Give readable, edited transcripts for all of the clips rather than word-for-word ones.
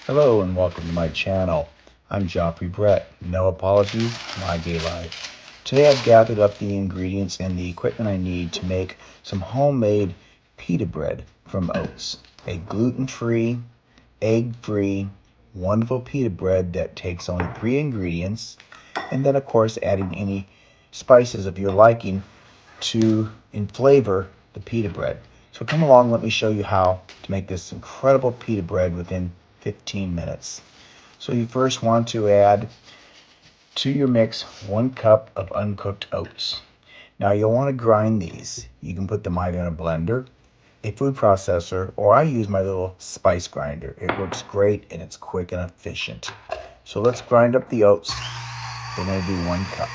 Hello and welcome to my channel. I'm Joffrey Brett. No apologies, my gay life. Today I've gathered up the ingredients and the equipment I need to make some homemade pita bread from oats. A gluten-free, egg-free, wonderful pita bread that takes only 3 ingredients, and then of course adding any spices of your liking to flavor the pita bread. So come along, let me show you how to make this incredible pita bread within 15 minutes. So you first want to add to your mix 1 cup of uncooked oats. Now you'll want to grind these. You can put them either in a blender, a food processor, or I use my little spice grinder. It works great and it's quick and efficient. So let's grind up the oats. Then I'll do 1 cup.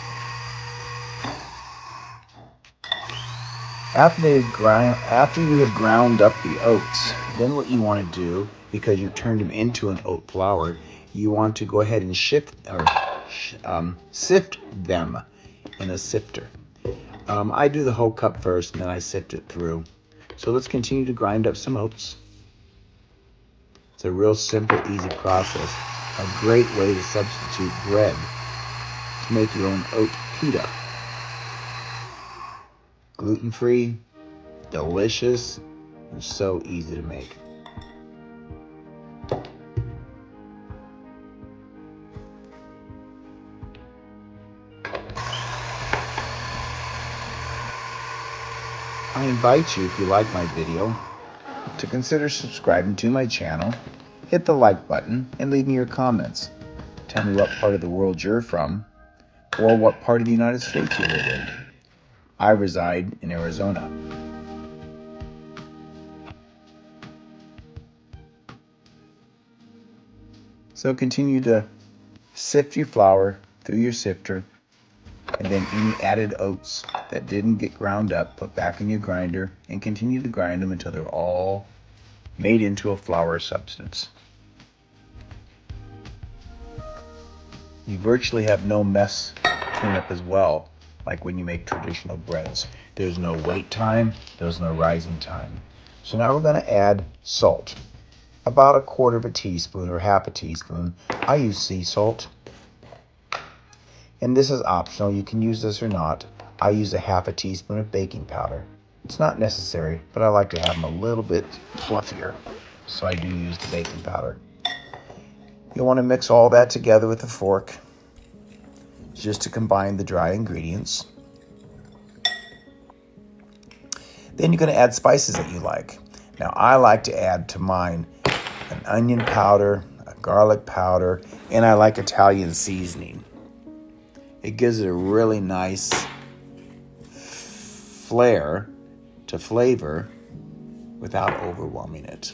After you have ground up the oats, then what you want to do, because you've turned them into an oat flour, you want to go ahead and sift them in a sifter. I do the whole cup first, and then I sift it through. So let's continue to grind up some oats. It's a real simple, easy process. A great way to substitute bread to make your own oat pita. Gluten-free, delicious, and so easy to make. I invite you, if you like my video, to consider subscribing to my channel, hit the like button, and leave me your comments. Tell me what part of the world you're from, or what part of the United States you live in. I reside in Arizona. So continue to sift your flour through your sifter, and then any added oats that didn't get ground up, put back in your grinder, and continue to grind them until they're all made into a flour substance. You virtually have no mess cleanup as well, like when you make traditional breads. There's no wait time, there's no rising time. So now we're going to add salt. About 1/4 teaspoon or 1/2 teaspoon. I use sea salt. And this is optional. You can use this or not. I use 1/2 teaspoon of baking powder. It's not necessary, but I like to have them a little bit fluffier, so I do use the baking powder. You'll want to mix all that together with a fork just to combine the dry ingredients. Then you're going to add spices that you like. Now I like to add to mine an onion powder, a garlic powder, and I like Italian seasoning. It gives it a really nice flair to flavor without overwhelming it.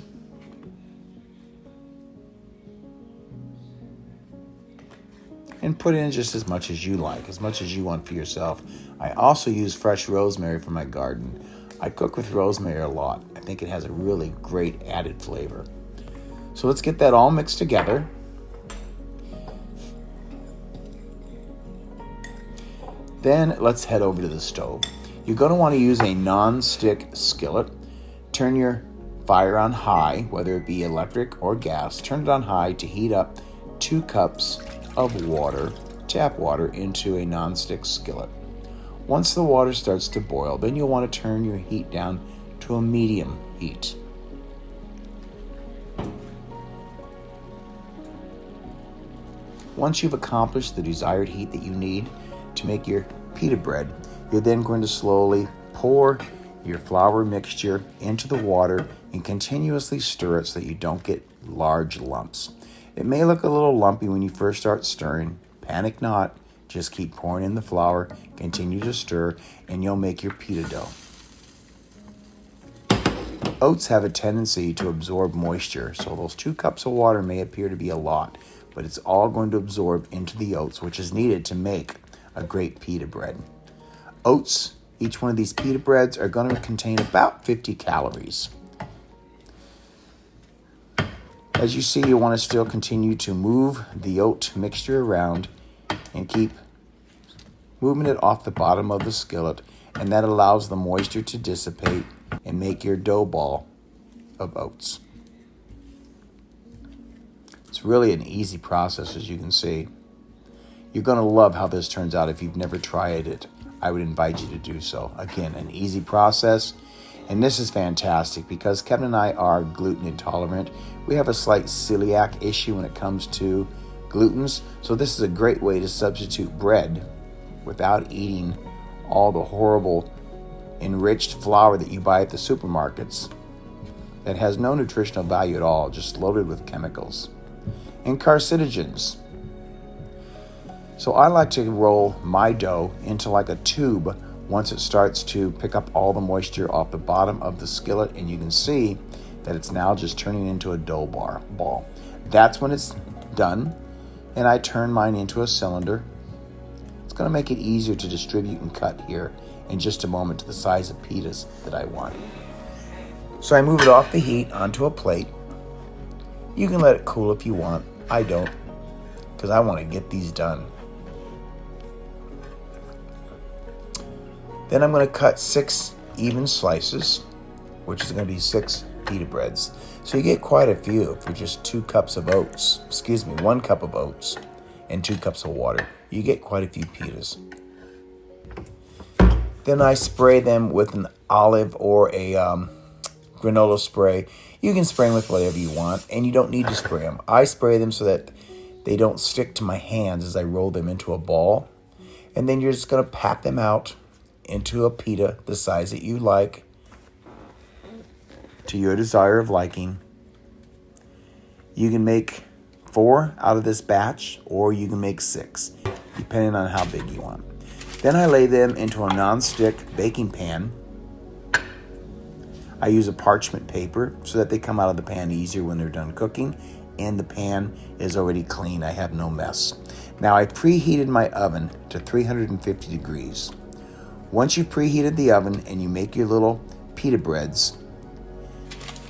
And put in just as much as you like, as much as you want for yourself. I also use fresh rosemary from my garden. I cook with rosemary a lot. I think it has a really great added flavor. So let's get that all mixed together. Then let's head over to the stove. You're going to want to use a non-stick skillet. Turn your fire on high, whether it be electric or gas. Turn it on high to heat up 2 cups of water, tap water, into a non-stick skillet. Once the water starts to boil, then you'll want to turn your heat down to a medium heat. Once you've accomplished the desired heat that you need to make your pita bread, you're then going to slowly pour your flour mixture into the water and continuously stir it so that you don't get large lumps. It may look a little lumpy when you first start stirring. Panic not. Just keep pouring in the flour, continue to stir, and you'll make your pita dough. Oats have a tendency to absorb moisture, so those 2 cups of water may appear to be a lot, but it's all going to absorb into the oats, which is needed to make a great pita bread. Oats, each one of these pita breads, are going to contain about 50 calories. As you see, you want to still continue to move the oat mixture around and keep moving it off the bottom of the skillet, and that allows the moisture to dissipate and make your dough ball of oats. It's really an easy process, as you can see. You're going to love how this turns out. If you've never tried it, I would invite you to do so. Again, an easy process. And this is fantastic because Kevin and I are gluten intolerant. We have a slight celiac issue when it comes to glutens. So this is a great way to substitute bread without eating all the horrible enriched flour that you buy at the supermarkets that has no nutritional value at all, just loaded with chemicals and carcinogens. So I like to roll my dough into like a tube once it starts to pick up all the moisture off the bottom of the skillet, and you can see that it's now just turning into a dough ball. That's when it's done, and I turn mine into a cylinder. It's going to make it easier to distribute and cut here in just a moment to the size of pitas that I want. So I move it off the heat onto a plate. You can let it cool if you want. I don't, because I want to get these done. Then I'm going to cut 6 even slices, which is going to be 6 pita breads. So you get quite a few for just 1 cup of oats and 2 cups of water. You get quite a few pitas. Then I spray them with an olive or a granola spray. You can spray them with whatever you want, and you don't need to spray them. I spray them so that they don't stick to my hands as I roll them into a ball. And then you're just going to pack them out into a pita the size that you like, to your desire of liking. You can make 4 out of this batch, or you can make 6, depending on how big you want. Then I lay them into a non-stick baking pan. I use a parchment paper so that they come out of the pan easier when they're done cooking, and the pan is already clean. I have no mess. Now I preheated my oven to 350 degrees. Once you've preheated the oven and you make your little pita breads,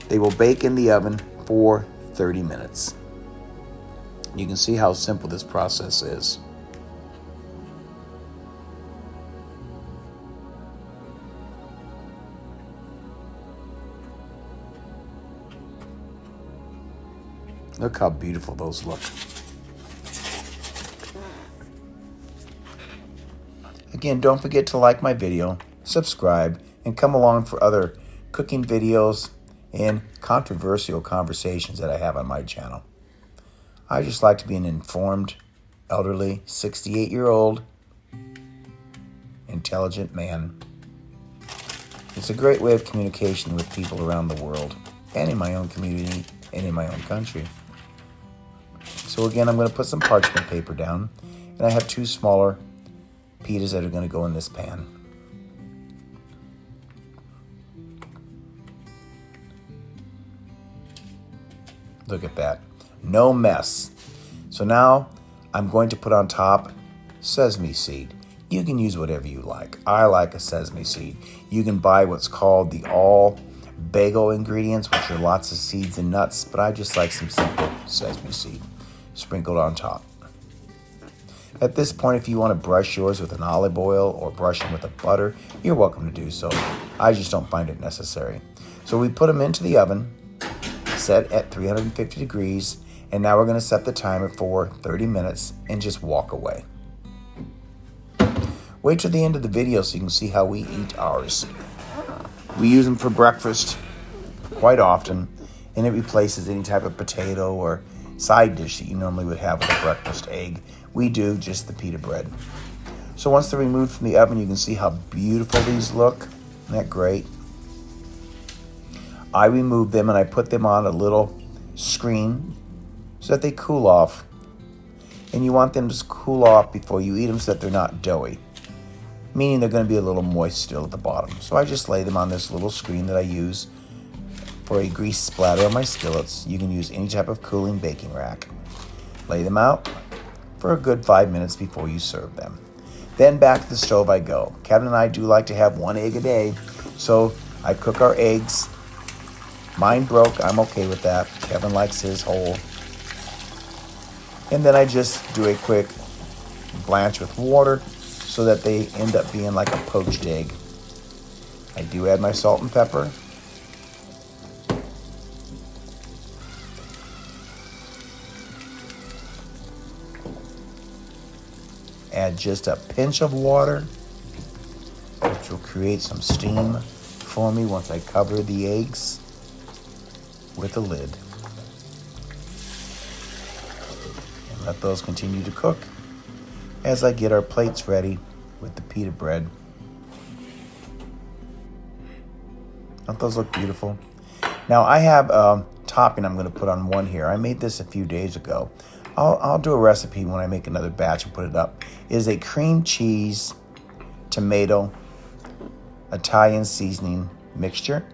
they will bake in the oven for 30 minutes. You can see how simple this process is. Look how beautiful those look. Again, don't forget to like my video, subscribe, and come along for other cooking videos and controversial conversations that I have on my channel. I just like to be an informed, elderly, 68-year-old, intelligent man. It's a great way of communication with people around the world and in my own community and in my own country. So again, I'm going to put some parchment paper down, and I have 2 smaller pitas that are going to go in this pan. Look at that. No mess. So now I'm going to put on top sesame seed. You can use whatever you like. I like a sesame seed. You can buy what's called the all bagel ingredients, which are lots of seeds and nuts, but I just like some simple sesame seed sprinkled on top. At this point, if you want to brush yours with an olive oil or brush them with a butter, you're welcome to do so. I just don't find it necessary. So we put them into the oven, set at 350 degrees, and now we're going to set the timer for 30 minutes and just walk away. Wait till the end of the video so you can see how we eat ours. We use them for breakfast quite often, and it replaces any type of potato or side dish that you normally would have with a breakfast egg. We do just the pita bread. So once they're removed from the oven, you can see how beautiful these look. Isn't that great? I remove them and I put them on a little screen so that they cool off. And you want them to cool off before you eat them so that they're not doughy, meaning they're going to be a little moist still at the bottom. So I just lay them on this little screen that I use for a grease splatter on my skillets. You can use any type of cooling baking rack. Lay them out for a good 5 minutes before you serve them. Then back to the stove I go. Kevin and I do like to have 1 egg a day, so I cook our eggs. Mine broke, I'm okay with that. Kevin likes his whole. And then I just do a quick blanch with water so that they end up being like a poached egg. I do add my salt and pepper. add just a pinch of water, which will create some steam for me once I cover the eggs with a lid. And let those continue to cook as I get our plates ready with the pita bread. Don't those look beautiful? Now I have a topping I'm going to put on one here. I made this a few days ago. I'll do a recipe when I make another batch and put it up. It is a cream cheese, tomato, Italian seasoning mixture.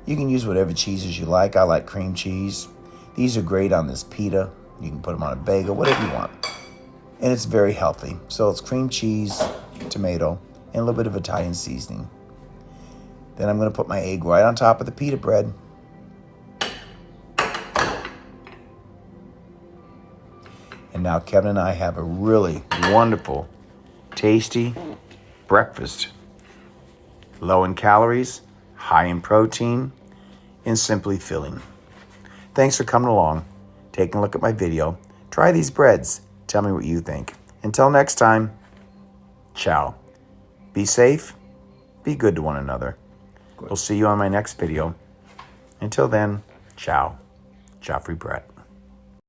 You can use whatever cheeses you like. I like cream cheese. These are great on this pita. You can put them on a bagel, whatever you want. And it's very healthy. So it's cream cheese, tomato, and a little bit of Italian seasoning. Then I'm going to put my egg right on top of the pita bread. And now Kevin and I have a really wonderful, tasty breakfast. Low in calories, high in protein, and simply filling. Thanks for coming along, taking a look at my video. Try these breads. Tell me what you think. Until next time, ciao. Be safe. Be good to one another. We'll see you on my next video. Until then, ciao. Joffrey Brett.